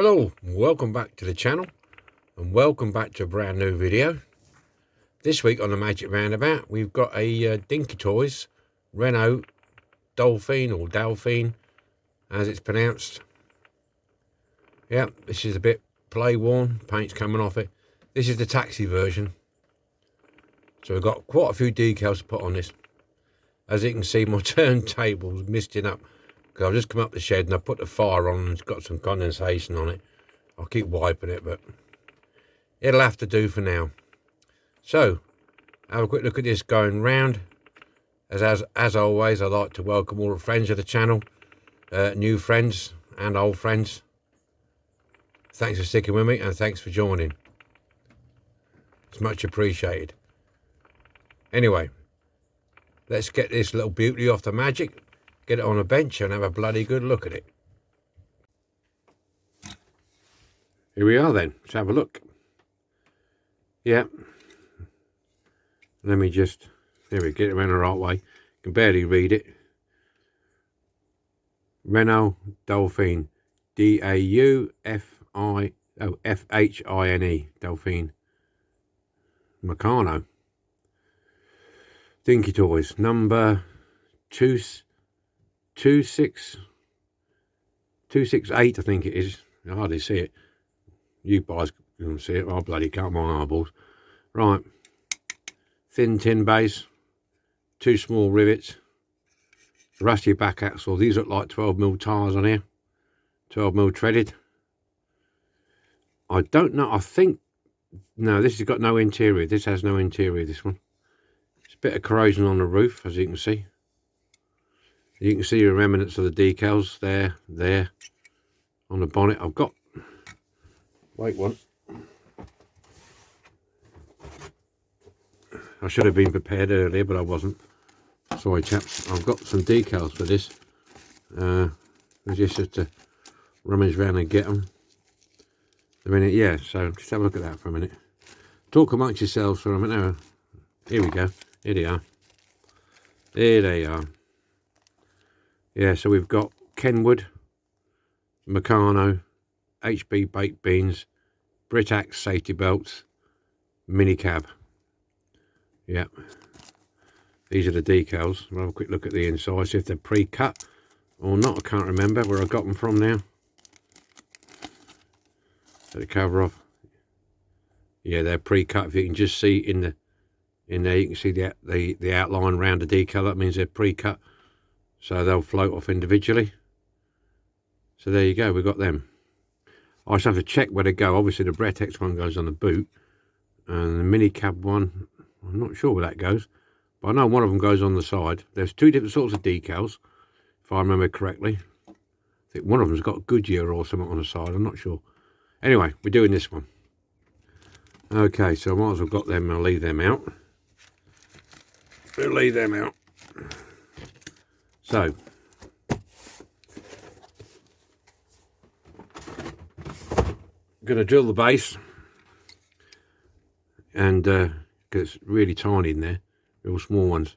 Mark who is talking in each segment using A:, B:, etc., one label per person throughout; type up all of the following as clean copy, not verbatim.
A: Hello, welcome back to the channel and welcome back to a brand new video. This week on the Magic Roundabout we've got a Dinky Toys Renault Dauphine, or Dauphine as it's pronounced. Yeah, this is a bit play worn, paint's coming off it. This is the taxi version, so we've got quite a few decals to put on this. As you can see, my turntable's misting up because I've just come up the shed and I put the fire on and it's got some condensation on it. I'll keep wiping it, but it'll have to do for now. So, have a quick look at this going round. As always, I'd like to welcome all the friends of the channel, new friends and old friends. Thanks for sticking with me and thanks for joining. It's much appreciated. Anyway, let's get this little beauty off the Magic, get it on a bench and have a bloody good look at it. Here we are then, let's have a look. Yeah. Let me just, there we get it around the right way. You can barely read it. Renault Dauphine. D-A-U-F-I-O-F-H-I-N-E. Dauphine. Meccano. Dinky Toys. Number 268, I think it is. I hardly see it. You guys can see it. I bloody cut my eyeballs. Right. Thin tin base. Two small rivets. Rusty back axle. These look like 12mm tyres on here. 12mm treaded. I don't know. I think... No, this has got no interior. This has no interior, this one. It's a bit of corrosion on the roof, as you can see. You can see the remnants of the decals there, on the bonnet. I've got... Wait one. I should have been prepared earlier, but I wasn't. Sorry, chaps. I've got some decals for this. I just have to rummage around and get them. A minute, yeah. So just have a look at that for a minute. Talk amongst yourselves for a minute. Oh, here we go. Here they are. Here they are. Yeah. So we've got Kenwood, Meccano, HB baked beans, Britax safety belts, mini cab. Yep. These are the decals. We'll have a quick look at the inside, see if they're pre-cut or not. I can't remember where I got them from now. Set the cover off. Yeah, they're pre-cut. If you can just see in there, you can see the outline around the decal. That means they're pre-cut, so they'll float off individually. So there you go. We've got them. I just have to check where they go. Obviously, the Britax one goes on the boot, and the mini cab one, I'm not sure where that goes, but I know one of them goes on the side. There's two different sorts of decals, if I remember correctly. I think one of them's got Goodyear or something on the side. I'm not sure. Anyway, we're doing this one. Okay, so I might as well got them. I'll leave them out. We'll leave them out. So, going to drill the base, and because it's really tiny in there, real small ones,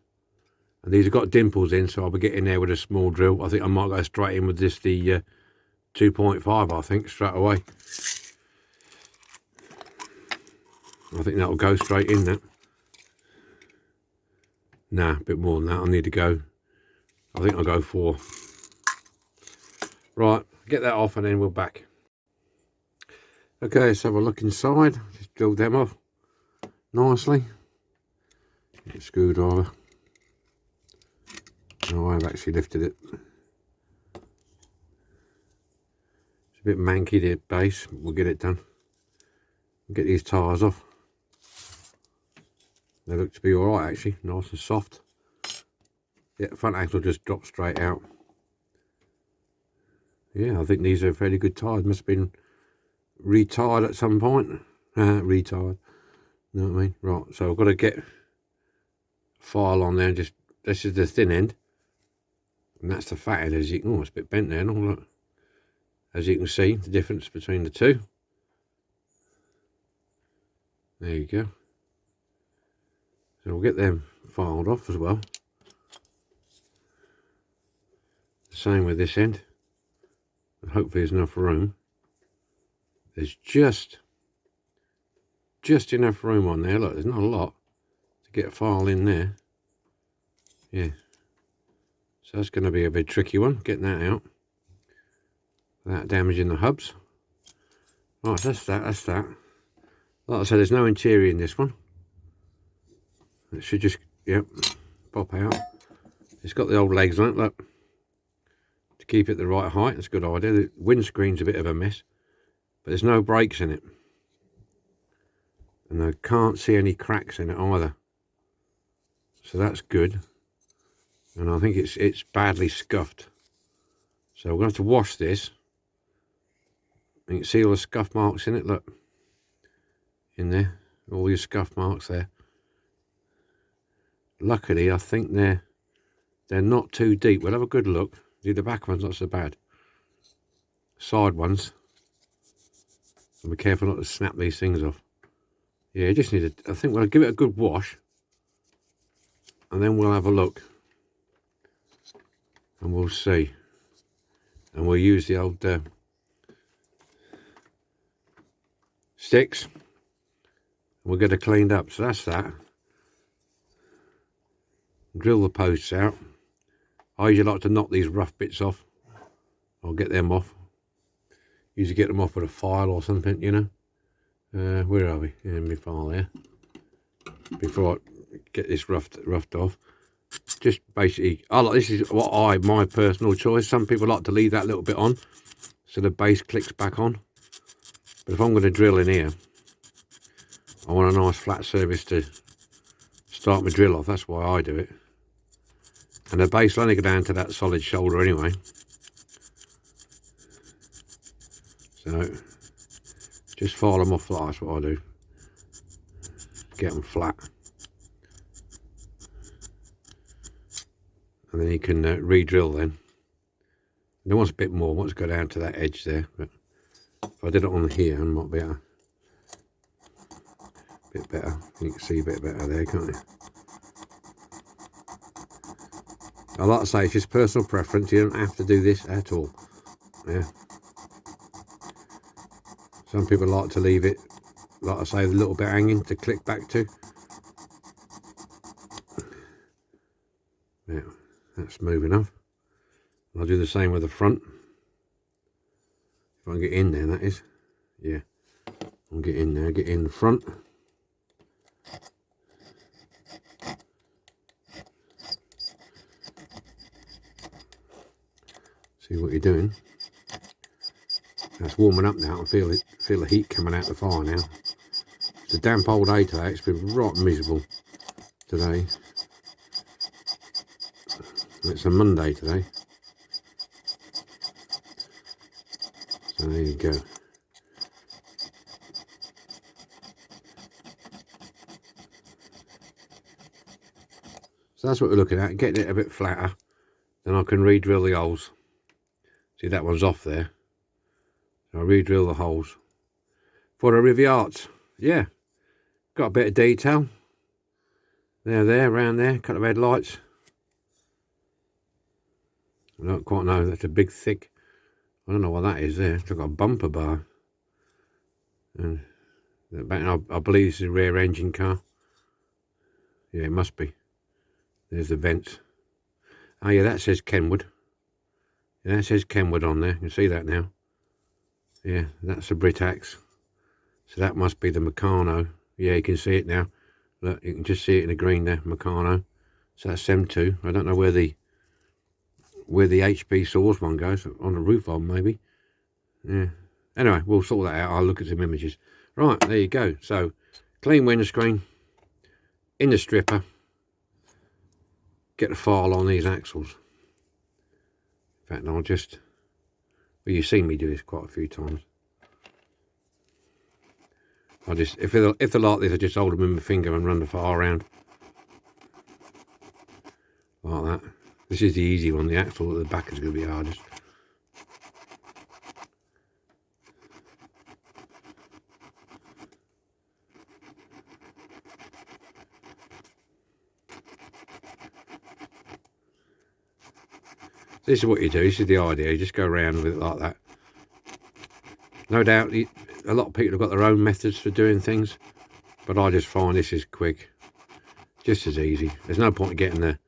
A: and these have got dimples in, so I'll be getting there with a small drill. I think I might go straight in with this, the 2.5, I think, straight away. I think that'll go straight in, that. Nah, a bit more than that. I need to go, I think I'll go 4. Right, get that off and then we're back. Okay, let's have a look inside. Just drilled them off nicely. Get a screwdriver. Oh, I've actually lifted it. It's a bit manky, the base. We'll get it done. Get these tyres off. They look to be alright, actually. Nice and soft. Yeah, front axle just dropped straight out. Yeah, I think these are fairly good tyres. Must have been retired at some point. Retired. You know what I mean? Right, so I've got to get a file on there. Just, this is the thin end. And that's the fat end. As you can, oh, it's a bit bent there. No, look. As you can see, the difference between the two. There you go. So we'll get them filed off as well. The same with this end. Hopefully there's enough room. There's just enough room on there. Look, there's not a lot to get a file in there. Yeah, so that's going to be a bit tricky one, getting that out without damaging the hubs. Right, so that's that. Like I said, there's no interior in this one. It should just, yep, pop out. It's got the old legs on it, look, to keep it the right height. That's a good idea. The windscreen's a bit of a mess, but there's no brakes in it. And I can't see any cracks in it either. So that's good. And I think it's badly scuffed. So we're going to have to wash this. You can see all the scuff marks in it, look. In there, all your scuff marks there. Luckily, I think they're not too deep. We'll have a good look. The back one's not so bad. Side ones. And be careful not to snap these things off. Yeah, you just need to, I think we'll give it a good wash. And then we'll have a look. And we'll see. And we'll use the old sticks. We'll get it cleaned up. So that's that. Drill the posts out. I usually like to knock these rough bits off. I'll get them off. Usually get them off with a file or something, you know. Where are we? In my file there. Before I get this roughed off. Just basically, this is what my personal choice. Some people like to leave that little bit on so the base clicks back on. But if I'm going to drill in here, I want a nice flat surface to start my drill off. That's why I do it. And the base will only go down to that solid shoulder anyway. So just file them off flat. That's what I do. Get them flat. And then you can re-drill then. There wants a bit more. Wants to go down to that edge there. But if I did it on here, I might be a bit better. You can see a bit better there, can't you? I like to say it's just personal preference. You don't have to do this at all. Yeah. Some people like to leave it, like I say, a little bit hanging to click back to. Yeah, that's smooth enough. I'll do the same with the front. If I can get in there, that is. Yeah. I'll get in there, get in the front. See what you're doing. That's warming up now. I feel the heat coming out the fire now. It's a damp old day today. It's been right miserable today. It's a Monday today. So there you go. So that's what we're looking at. Getting it a bit flatter. Then I can re-drill the holes. See, that one's off there. So I re-drill the holes. For a Riviart. Yeah. Got a bit of detail. There, around there. Couple of headlights. I don't quite know. That's a big, thick. I don't know what that is there. It's like a bumper bar. And I believe this is a rear engine car. Yeah, it must be. There's the vents. Oh yeah, that says Kenwood. Yeah, that says Kenwood on there. You can see that now. Yeah, that's a Britax. So that must be the Meccano. Yeah, you can see it now. Look, you can just see it in the green there, Meccano. So that's M2. I don't know where the HP Source one goes. On the roof arm, maybe. Yeah. Anyway, we'll sort that out. I'll look at some images. Right, there you go. So, clean windscreen. In the stripper. Get the file on these axles. In fact, I'll just... Well, you've seen me do this quite a few times. I just, if they're like this, I just hold them in my finger and run the file around. Like that. This is the easy one. The axle at the back is going to be hardest. This is what you do. This is the idea. You just go around with it like that. No doubt, a lot of people have got their own methods for doing things, but I just find this is quick, just as easy. There's no point in getting the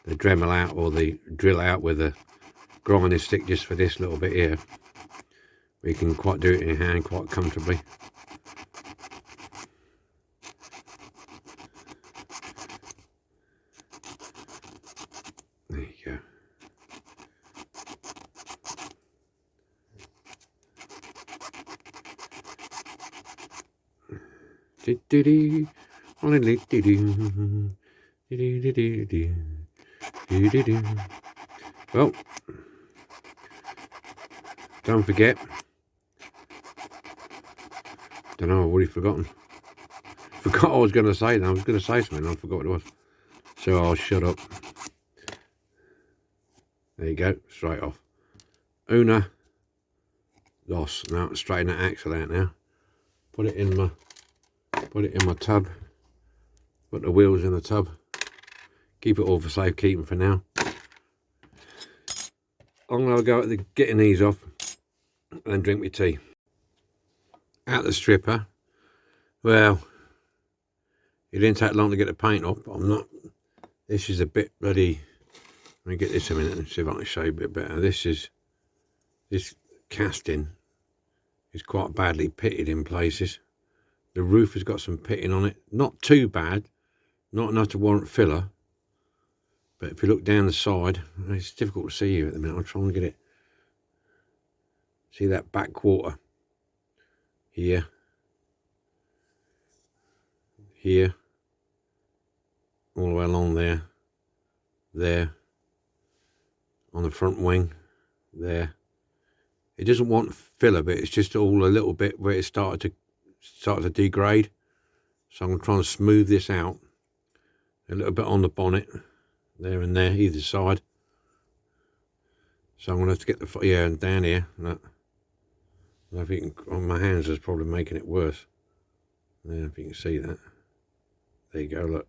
A: Dremel out or the drill out with a grinding stick just for this little bit here. We can quite do it in hand quite comfortably. There you go. Well, don't forget. Don't know, I've already forgotten. Forgot what I was going to say then. I was going to say something, I forgot what it was. So I'll shut up. There you go, straight off. Una, dos. Now straighten that axle out now. Put it in my tub. Put the wheels in the tub. Keep it all for safekeeping for now. I'm going to go at getting these off and drink my tea. Out the stripper. Well, it didn't take long to get the paint off, but I'm not. This is a bit bloody. Let me get this a minute and see if I can show you a bit better. This casting is quite badly pitted in places. The roof has got some pitting on it. Not too bad, not enough to warrant filler. But if you look down the side, it's difficult to see here at the minute. I'll try and get it. See that back quarter here, here, all the way along there, there, on the front wing, there. It doesn't want filler, but it's just all a little bit where it started to degrade. So I'm going to try and smooth this out a little bit on the bonnet, there and there, either side. So I'm going to have to get the, yeah, and down here. Look. I don't know if you can, on my hands is probably making it worse. I don't know if you can see that. There you go, look.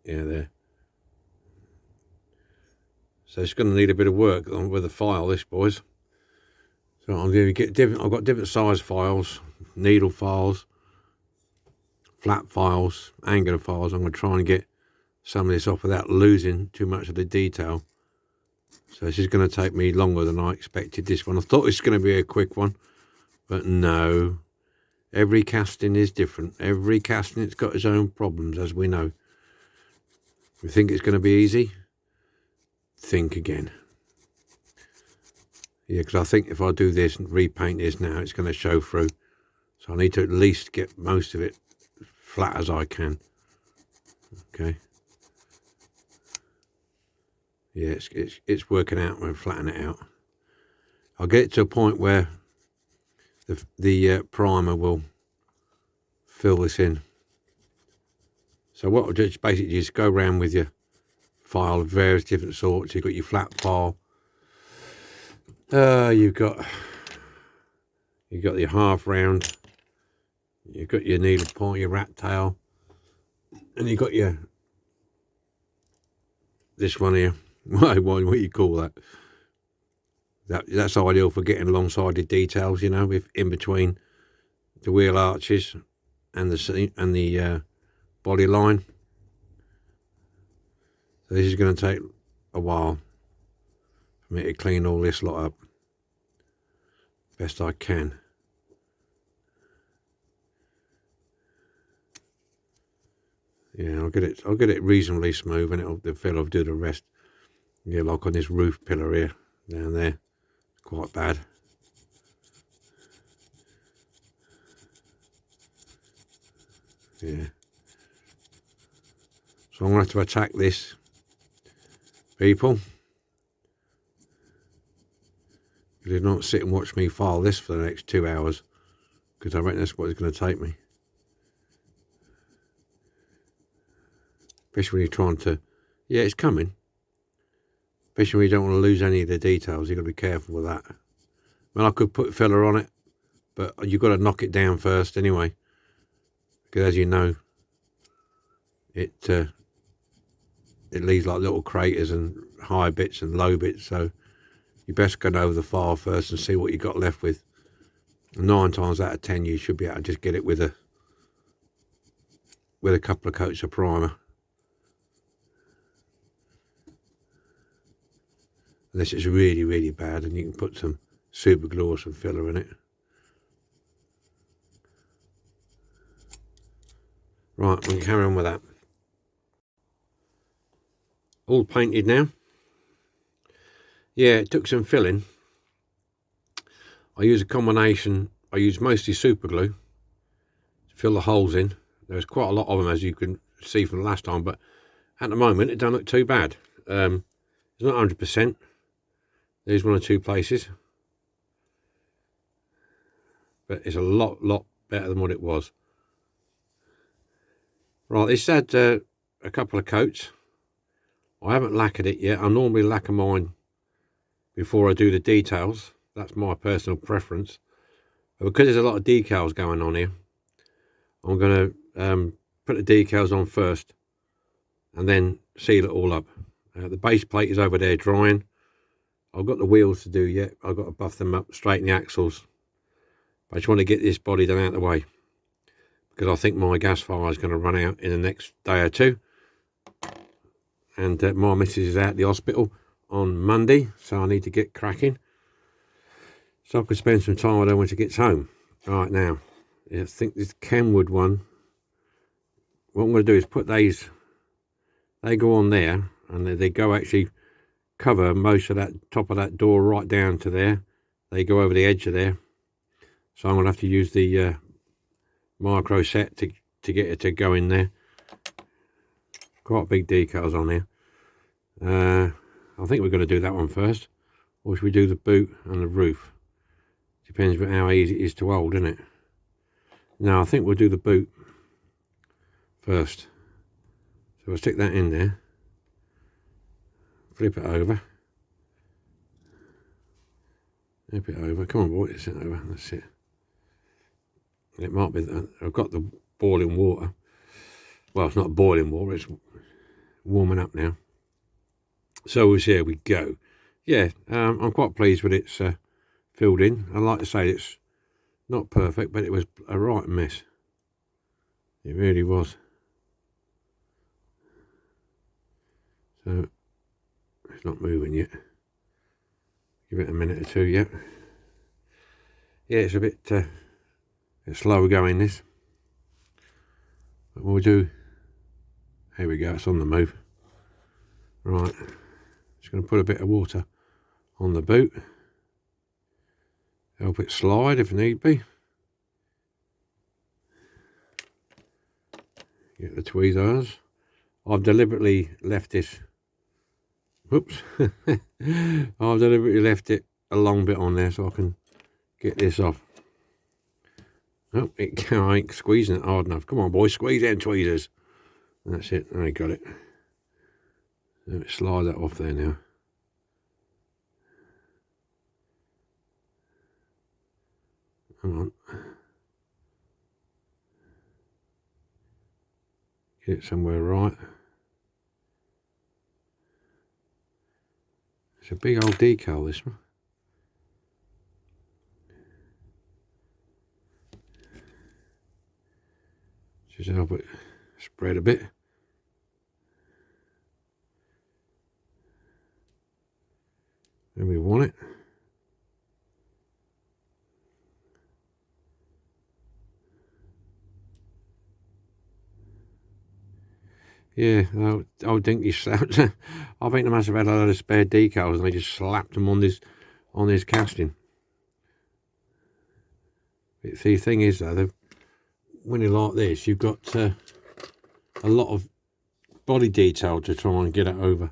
A: Yeah, there. So it's going to need a bit of work with the file, this, boys. So I'm going to get different, I've got different size files, needle files, flat files, angular files. I'm going to try and get some of this off without losing too much of the detail. So this is going to take me longer than I expected, this one. I thought this was going to be a quick one. But no, every casting is different. Every casting, it's got its own problems, as we know. We think it's going to be easy. Think again. Yeah, because I think if I do this and repaint this now, it's going to show through. So I need to at least get most of it flat as I can. Okay. Yeah, it's working out when I flatten it out. I'll get it to a point where the primer will fill this in. So what I'll do is basically just go around with your file of various different sorts. You've got your flat file, you've got your half round, you've got your needle point, your rat tail, and you've got your this one here. What do you call that? That's ideal for getting long-sided details, you know, with in between the wheel arches and the body line. So this is going to take a while for me to clean all this lot up best I can. Yeah, I'll get it reasonably smooth, and the fill will do the rest. Yeah, like on this roof pillar here, down there. Quite bad. Yeah. So I'm going to have to attack this, people. You do not sit and watch me file this for the next 2 hours, because I reckon that's what it's going to take me. Especially when you're trying to, yeah, it's coming. Especially when you don't want to lose any of the details, you've got to be careful with that. Well, I could put filler on it, but you've got to knock it down first anyway. Because as you know, it leaves like little craters and high bits and low bits. So you best go over the file first and see what you got left with. And 9 times out of 10 you should be able to just get it with a couple of coats of primer. Unless it's really, really bad, and you can put some super glue or some filler in it. Right, we can carry on with that. All painted now. Yeah, it took some filling. I use a combination. I use mostly super glue to fill the holes in. There's quite a lot of them, as you can see from the last time, but at the moment it don't look too bad. It's not 100%. There's one or two places, but it's a lot better than what it was. Right, this had a couple of coats. I haven't lacquered it yet. I normally lacquer mine before I do the details. That's my personal preference. But because there's a lot of decals going on here, I'm going to put the decals on first and then seal it all up. The base plate is over there drying. I've got the wheels to do yet. I've got to buff them up, straighten the axles. But I just want to get this body done out of the way, because I think my gas fire is going to run out in the next day or two. And my missus is out of the hospital on Monday, so I need to get cracking, so I can spend some time with her when she gets home. Right, now, I think this Kenwood one, what I'm going to do is put these, they go on there, and they go actually cover most of that top of that door right down to there. They go over the edge of there, so I'm going to have to use the micro set to get it to go in there. Quite big decals on here. I think we're going to do that one first, or should we do the boot and the roof? Depends on how easy it is to hold, isn't it? No, I think we'll do the boot first. So we'll stick that in there, flip it over, flip it over. Come on, boy, it's it over. That's it. It might be that I've got the boiling water. Well, it's not boiling water, it's warming up now. So here we go. Yeah, I'm quite pleased with its filled in. I like to say it's not perfect, but it was a right mess. It really was. So it's not moving yet. Give it a minute or two yet. Yeah, it's a bit slow going, this. But we'll do. Here we go, it's on the move. Right, just going to put a bit of water on the boot. Help it slide if need be. Get the tweezers. I've deliberately left this. Whoops. I've deliberately left it a long bit on there so I can get this off. Oh, I ain't squeezing it hard enough. Come on, boy, squeeze them tweezers. That's it. I got it. So slide that off there now. Hang on. Get it somewhere right. It's a big old decal, this one. Just help it spread a bit. And we want it. Yeah, old Dinky slapped. I think they must have had a lot of spare decals and they just slapped them on this casting. But see, the thing is though, when you're like this, you've got a lot of body detail to try and get it over.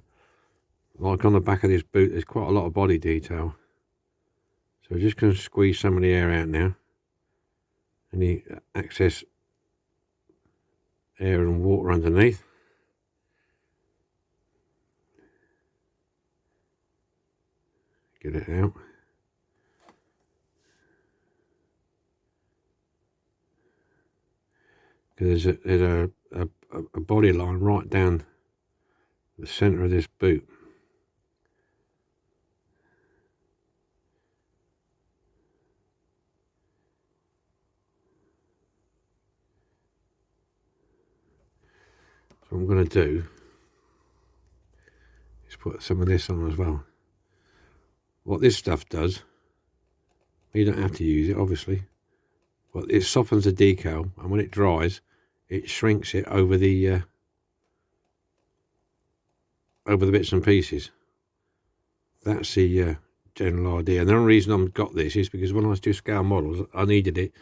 A: Like on the back of this boot, there's quite a lot of body detail. So we're just going to squeeze some of the air out now. Any excess air and water underneath. Get it out. Because there's a body line right down the centre of this boot. So what I'm going to do is put some of this on as well. What this stuff does, you don't have to use it obviously, but it softens the decal, and when it dries it shrinks it over the bits and pieces. That's the general idea. And the only reason I've got this is because when I was doing scale models I needed it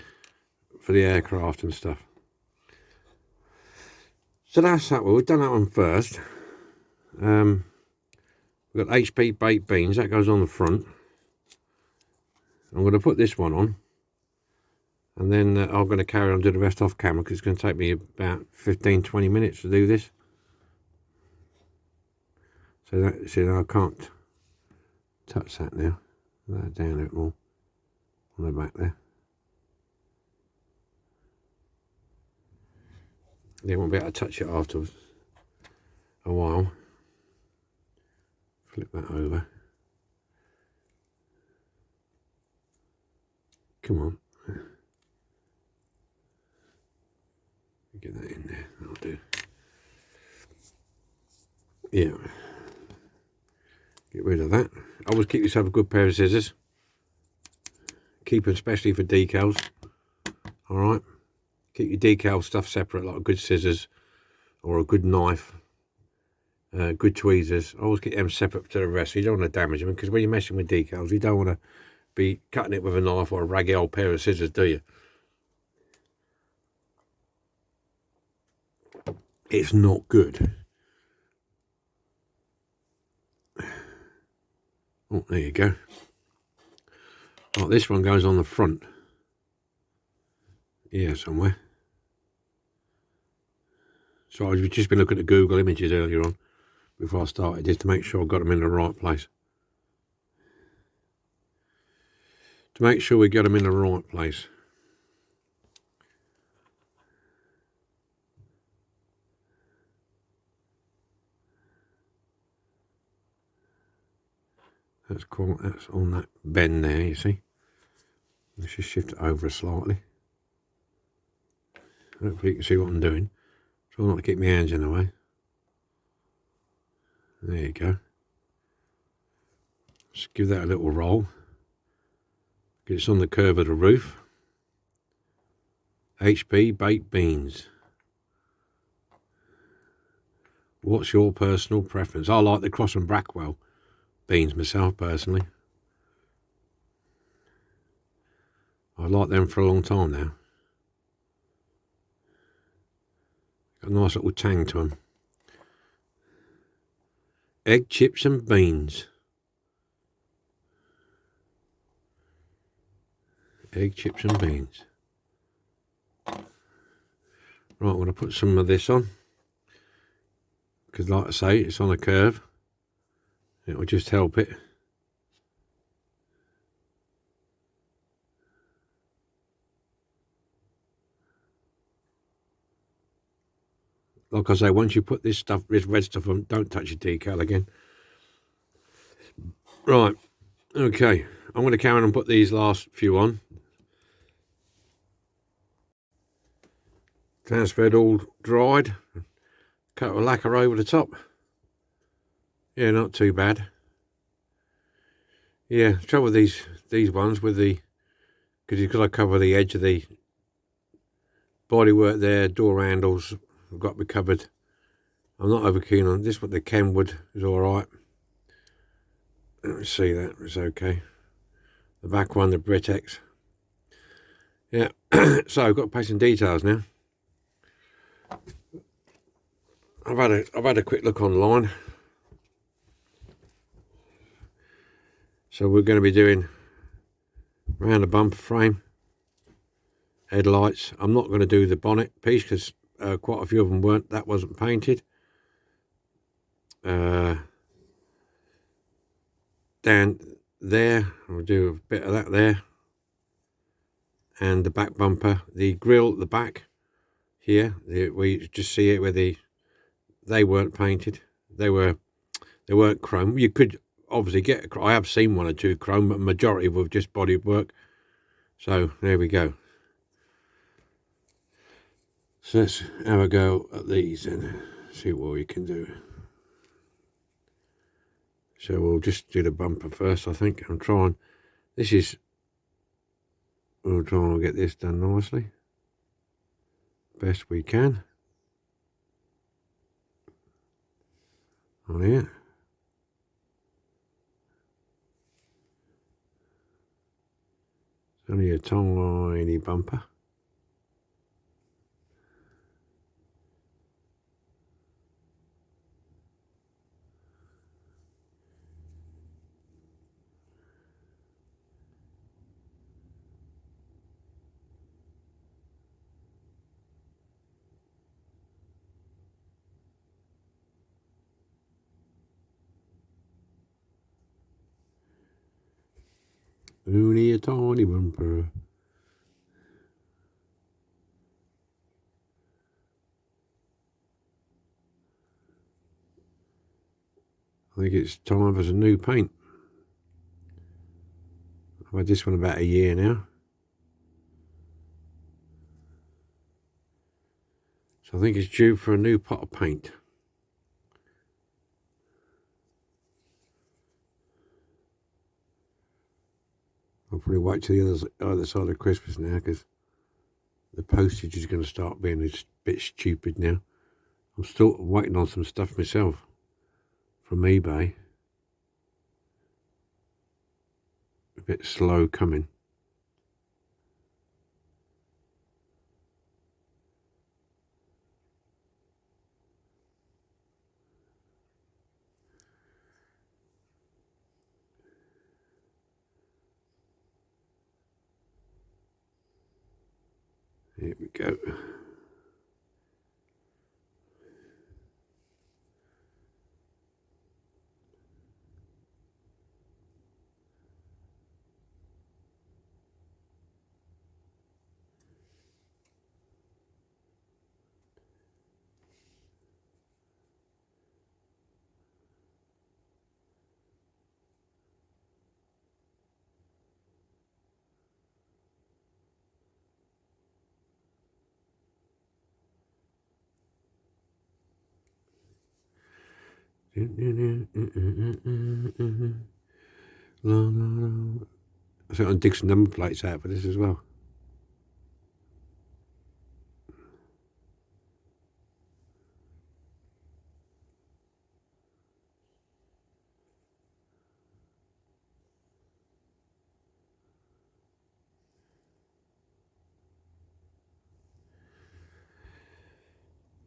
A: for the aircraft and stuff. So that's that one. We've done that one first. We've got HP baked beans, that goes on the front. I'm going to put this one on, and then I'm going to carry on do the rest off camera, because it's going to take me about 15-20 minutes to do this. So that, see, I can't touch that now. That down a bit more on the back there. Then we'll be able to touch it after a while. Flip that over. Come on. Get that in there, that'll do. Yeah. Get rid of that. Always keep yourself a good pair of scissors. Keep them especially for decals. Alright. Keep your decal stuff separate, like good scissors or a good knife. Good tweezers. Always keep them separate to the rest, so you don't want to damage them, because when you're messing with decals you don't want to be cutting it with a knife or a raggy old pair of scissors, do you? It's not good. Oh, there you go. Oh, this one goes on the front. Yeah, somewhere. So I've just been looking at Google images earlier on before I started, just to make sure I got them in the right place. To make sure we get them in the right place. That's cool. That's on that bend there, you see. Let's just shift it over slightly. Hopefully you can see what I'm doing. Try not to keep my hands in the way. There you go. Just give that a little roll. It's on the curve of the roof. HP baked beans. What's your personal preference? I like the Cross and Brackwell beans myself personally. I've liked them for a long time now. Got a nice little tang to them. Egg, chips and beans. Egg, chips and beans. Right, I'm going to put some of this on, because like I say, it's on a curve. It will just help it. Like I say, once you put this stuff, this red stuff on, don't touch your decal again. Right, okay. I'm going to carry on and put these last few on. Transferred, all dried. Cut a lacquer over the top. Yeah, not too bad. Yeah, the trouble with these ones with the, because you've got to cover the edge of the bodywork there, door handles have got to be covered. I'm not over keen on this, but the Kenwood is alright. Let me see, that it's okay. The back one, the Britex. Yeah, so I've got to pay some details now. I've had a quick look online. So we're going to be doing around the bumper frame, headlights. I'm not going to do the bonnet piece because quite a few of them weren't. That wasn't painted. Down there, I'll do a bit of that there, and the back bumper, the grille at the back here. We just see it where they weren't painted. They weren't chrome. You could obviously get, I have seen one or two chrome, but majority were just bodywork. So there we go. So let's have a go at these and see what we can do. So we'll just do the bumper first, I think. I'm trying. We'll try and get this done nicely, best we can. On here. It's only a tiny bumper. Only a tiny bumper. I think it's time for some new paint. I've had this one about a year now. So I think it's due for a new pot of paint. I'll probably wait till the other side of Christmas now, because the postage is going to start being a bit stupid now. I'm still waiting on some stuff myself from eBay. A bit slow coming. Here we go. I think I'll dig some number plates out for this as well.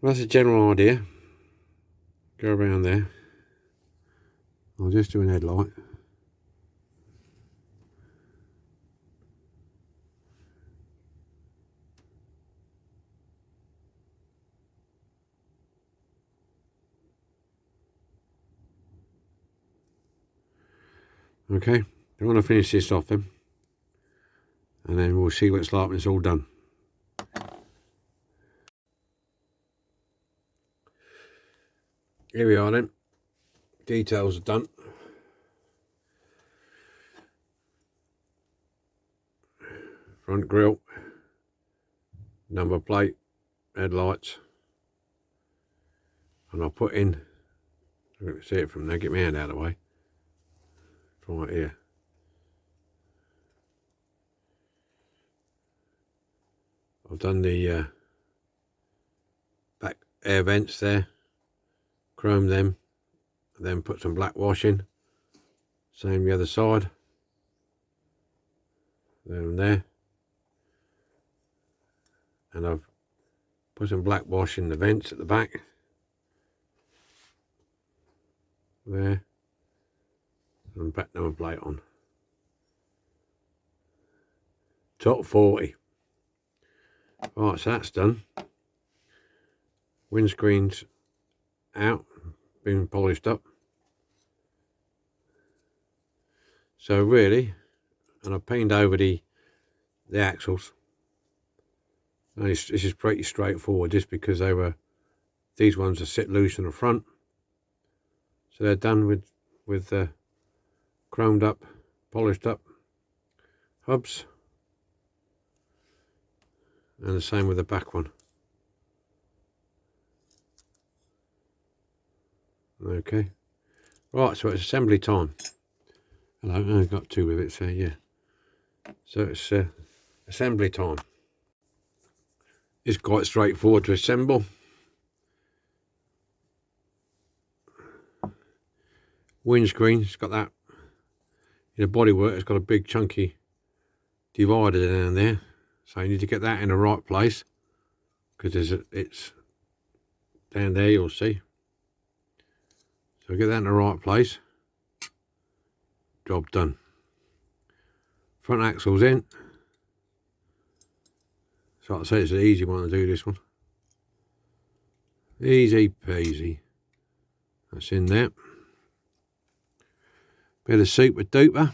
A: Well, that's a general idea. Go around there. I'll just do an headlight. Okay, I want to finish this off then, and then we'll see what it's like when it's all done. Here we are then. Details are done. Front grille, number plate, headlights, and I'll put in, you can see it from there, get my hand out of the way, from right here. I've done the back air vents there, chrome them, and then put some black wash in, same the other side, there and there. And I've put some black wash in the vents at the back there, and back number plate on. Top 40. Right, so that's done. Windscreen's out, been polished up. So really, and I've painted over the axles. And this is pretty straightforward, just because these ones are sit loose in the front, so they're done with chromed up, polished up hubs, and the same with the back one. Okay. Right, so it's assembly time. Hello, I've got 2 rivets there, yeah. So it's assembly time. It's quite straightforward to assemble. Windscreen, it's got that. In the bodywork, it's got a big chunky divider down there. So you need to get that in the right place, because it's down there, you'll see. So get that in the right place. Job done. Front axle's in. So like I say, it's an easy one to do, this one. Easy peasy. That's in there. Bit of super duper.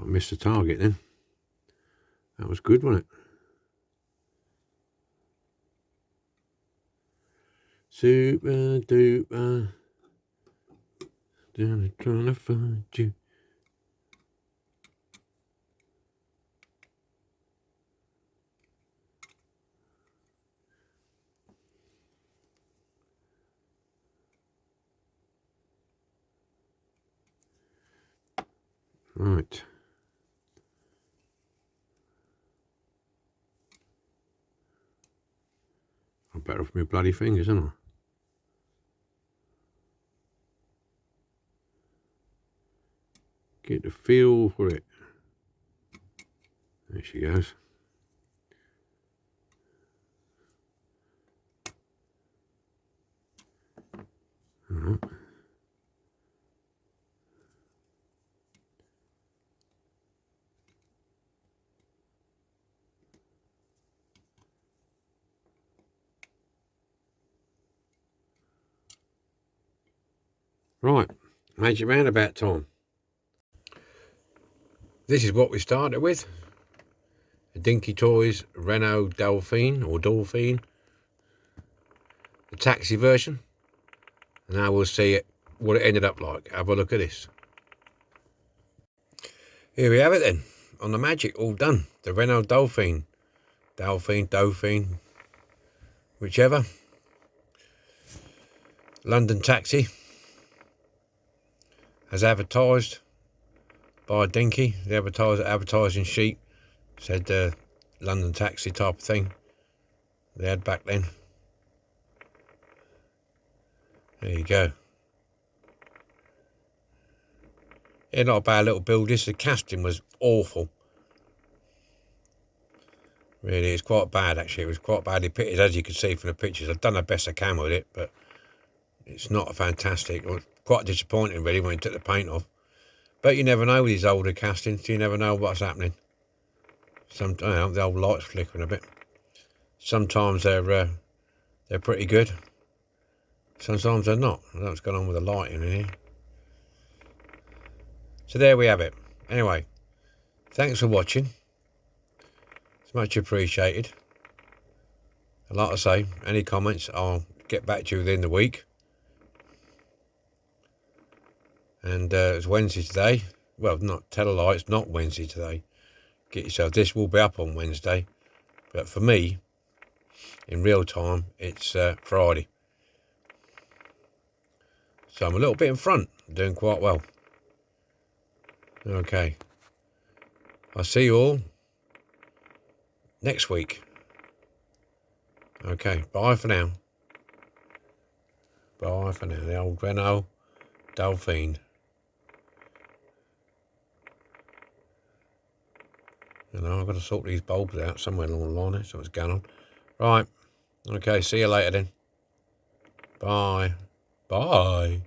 A: I missed the target then. That was good, wasn't it? Super duper. Down trying to find you. Right. I'm better off my bloody fingers, aren't I? Get the feel for it. There she goes. Alright. Right, magic roundabout time. This is what we started with. The Dinky Toys Renault Dauphine, or Dauphine. The taxi version. And now we'll see what it ended up like. Have a look at this. Here we have it then. On the magic, all done. The Renault Dauphine. Dauphine, whichever. London Taxi. As advertised by Dinky. The advertising sheet said London Taxi type of thing they had back then. There you go. Yeah, not a bad little build. The casting was awful. Really, it's quite bad actually. It was quite badly pitted, as you can see from the pictures. I've done the best I can with it, but it's not fantastic. It was quite disappointing really when you took the paint off. But you never know with these older castings. You never know what's happening. Sometimes the old lights flickering a bit. Sometimes they're pretty good. Sometimes they're not. I don't know what's going on with the lighting in here. So there we have it. Anyway, thanks for watching. It's much appreciated. And like I say, any comments, I'll get back to you within the week. And it's Wednesday today. Well, tell a lie, it's not Wednesday today. Get yourself, this will be up on Wednesday. But for me, in real time, it's Friday. So I'm a little bit in front, doing quite well. Okay. I'll see you all next week. Okay, bye for now. Bye for now. The old Renault Dauphine. You know, I've got to sort these bulbs out somewhere along the line there, so it's going on. Right. Okay, see you later then. Bye. Bye.